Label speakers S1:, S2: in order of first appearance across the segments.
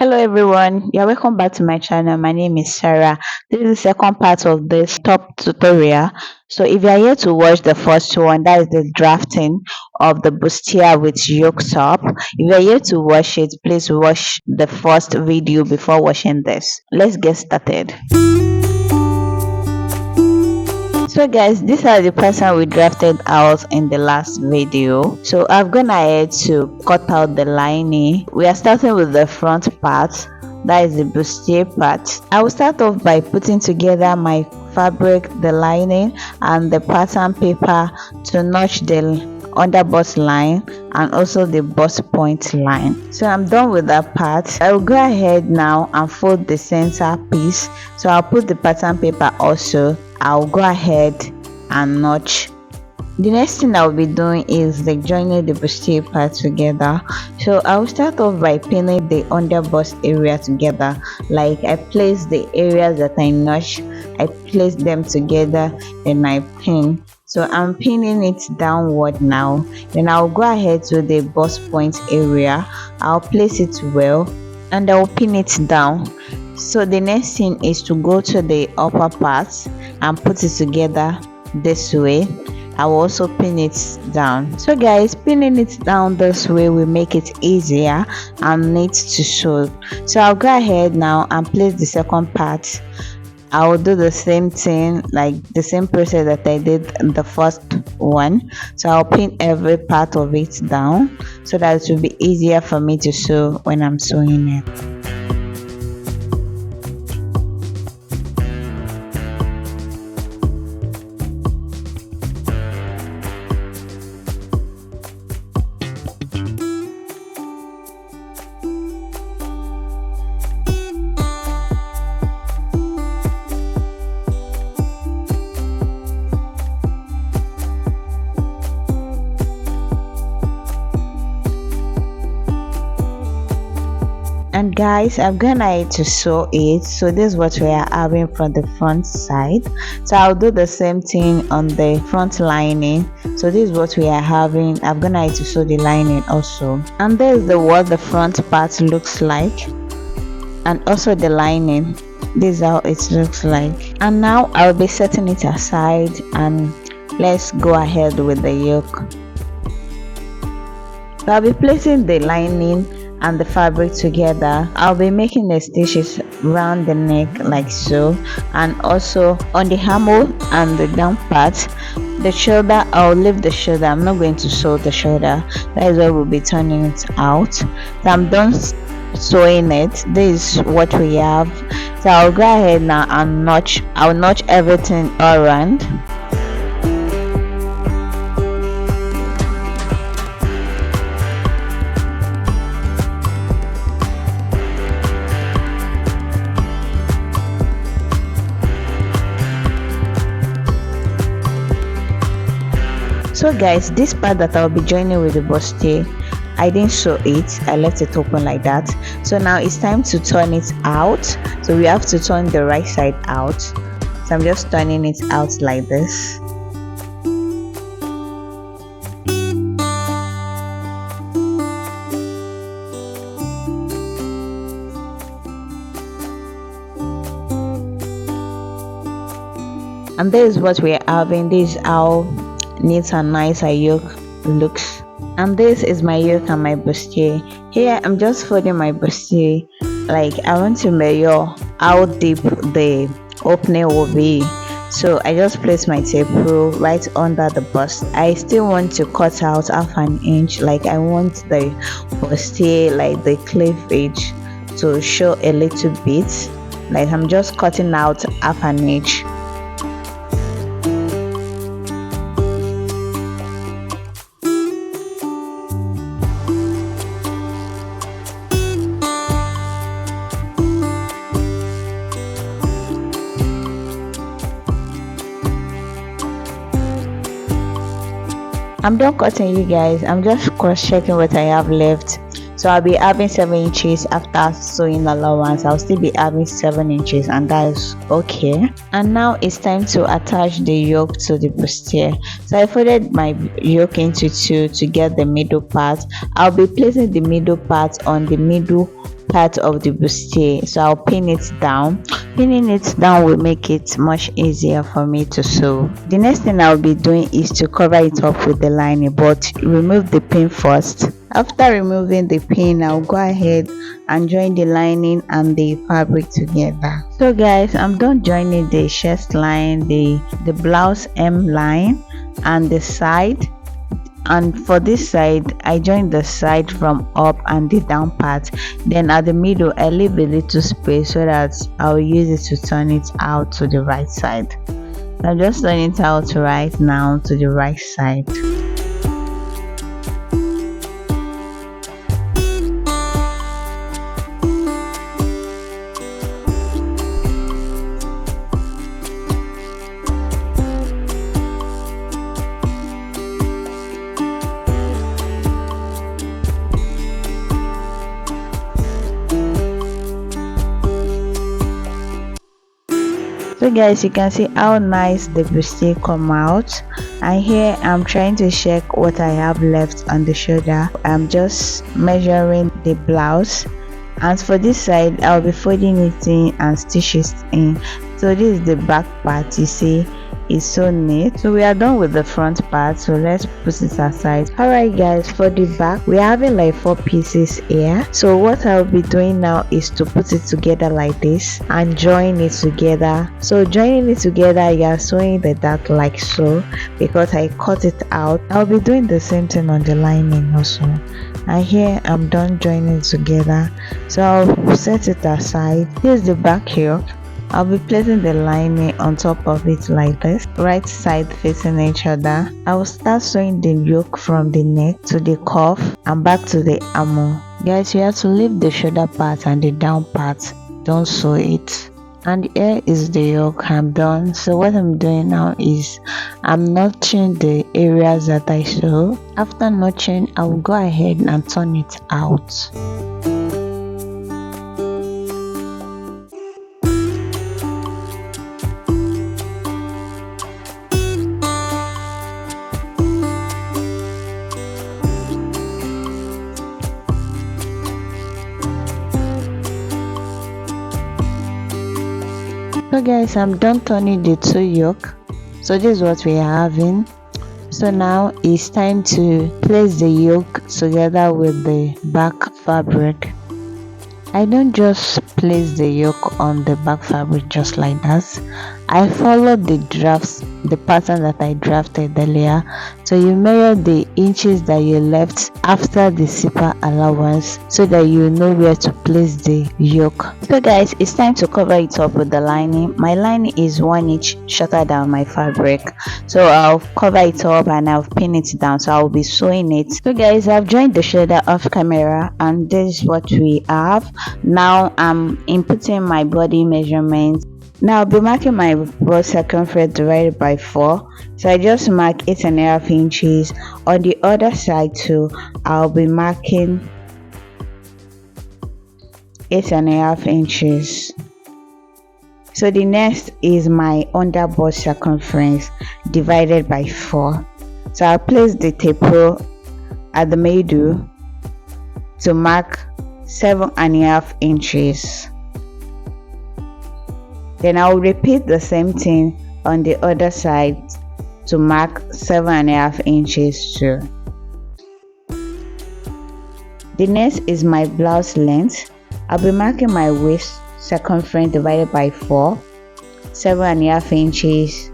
S1: Hello everyone, you're welcome back to my channel. My name is Sarah. This is the second part of this top tutorial. So if you're here to watch the first one, that is the drafting of the bustier with yoke top. If you're here to watch it, please watch the first video before watching this. Let's get started. So guys, these are the person we drafted out in the last video. So I've gone ahead to cut out the lining. We are starting with the front part, that is the bustier part. I will start off by putting together my fabric, the lining and the pattern paper to notch the under bust line and also the bust point line. So I'm done with that part. I will go ahead now and fold the center piece. So I'll put the pattern paper also. I'll go ahead and notch. The next thing I'll be doing is like joining the bustier part together. So I'll start off by pinning the under bust area together. Like I place the areas that I notch, I place them together, then I pin. So I'm pinning it downward now. Then I'll go ahead to the bust point area. I'll place it well and I'll pin it down. So the next thing is to go to the upper part and put it together this way. I will also pin it down. So guys, pinning it down this way will make it easier and neat to sew. So I'll go ahead now and place the second part. I will do the same thing, like the same process that I did in the first one. So I'll pin every part of it down so that it will be easier for me to sew when I'm sewing it. And guys, I'm gonna to sew it. So this is what we are having from the front side. So I'll do the same thing on the front lining. So this is what we are having. I'm gonna to sew the lining also. And there's what the front part looks like, and also the lining. This is how it looks like. And now I'll be setting it aside and let's go ahead with the yoke. So I'll be placing the lining and the fabric together. I'll be making the stitches around the neck like so, and also on the armhole and the down part. The shoulder, I'll leave the shoulder. I'm not going to sew the shoulder. That is why we'll be turning it out. So I'm done sewing it. This is what we have. So I'll go ahead now and notch. I'll notch everything around. So guys, this part that I'll be joining with the bustier, I didn't sew it, I left it open like that. So now it's time to turn it out. So we have to turn the right side out. So I'm just turning it out like this. And this is what we're having. This is how neat and nice our yoke looks. And this is my yoke and my bustier. Here I'm just folding my bustier. Like I want to measure how deep the opening will be. So I just place my tape rule right under the bust. I still want to cut out half an inch. Like I want the bustier, like the cleavage, to show a little bit. Like I'm just cutting out half an inch. I'm done cutting, you guys. I'm just cross checking what I have left. So I'll be having 7 inches after sewing allowance. I'll still be having 7 inches, and that is okay. And now it's time to attach the yoke to the bustier. So I folded my yoke into two to get the middle part. I'll be placing the middle part on the middle part of the bustier, so I'll pin it down. Pinning it down will make it much easier for me to sew. The next thing I'll be doing is to cover it up with the lining, but remove the pin first. After removing the pin, I'll go ahead and join the lining and the fabric together. So guys, I'm done joining the chest line, the blouse hem line and the side. And for this side, I joined the side from up and the down part. Then at the middle, I leave a little space so that I'll use it to turn it out to the right side. I'm just turning it out right now to the right side. So guys, you can see how nice the bustier come out, and here I'm trying to check what I have left on the shoulder. I'm just measuring the blouse, and for this side I'll be folding it in and stitch it in. So this is the back part. You see it's so neat. So we are done with the front part, so let's put it aside. Alright guys, for the back we're having like 4 pieces here. So what I'll be doing now is to put it together like this and join it together. So joining it together, you are sewing the dart like so, because I cut it out. I'll be doing the same thing on the lining also. And here I'm done joining it together, so I'll set it aside. Here's the back yoke. I'll be placing the lining on top of it like this, right side facing each other. I will start sewing the yoke from the neck to the cuff and back to the armhole. Guys, you have to leave the shoulder part and the down part, don't sew it. And here is the yoke. I'm done. So what I'm doing now is I'm notching the areas that I sew. After notching, I will go ahead and turn it out. So guys, I'm done turning the 2 yoke. So this is what we are having. So now it's time to place the yoke together with the back fabric. I don't just place the yoke on the back fabric just like that. I follow the drafts, the pattern that I drafted earlier. So you measure the inches that you left after the zipper allowance, so that you know where to place the yoke. So guys, it's time to cover it up with the lining. My lining is 1 inch shorter than my fabric, so I'll cover it up and I'll pin it down. So I'll be sewing it. So guys, I've joined the shoulder off camera, and this is what we have. Now I'm inputting my body measurements. Now I'll be marking my bust circumference divided by 4. So I just mark 8.5 inches. On the other side too, I'll be marking 8.5 inches. So the next is my under bust circumference divided by 4. So I'll place the tape rule at the middle to mark 7.5 inches. Then I will repeat the same thing on the other side to mark 7.5 inches too. The next is my blouse length. I'll be marking my waist circumference divided by 4, 7.5 inches.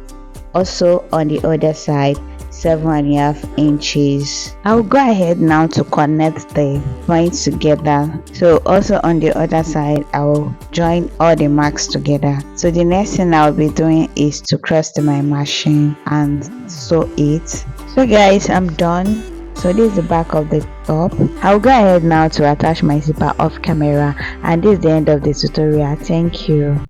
S1: Also on the other side, 7.5 inches. I'll go ahead now to connect the points together. So also on the other side, I'll join all the marks together. So the next thing I'll be doing is to cross to my machine and sew it. So guys, I'm done. So this is the back of the top. I'll go ahead now to attach my zipper off camera, and this is the end of the tutorial. Thank you.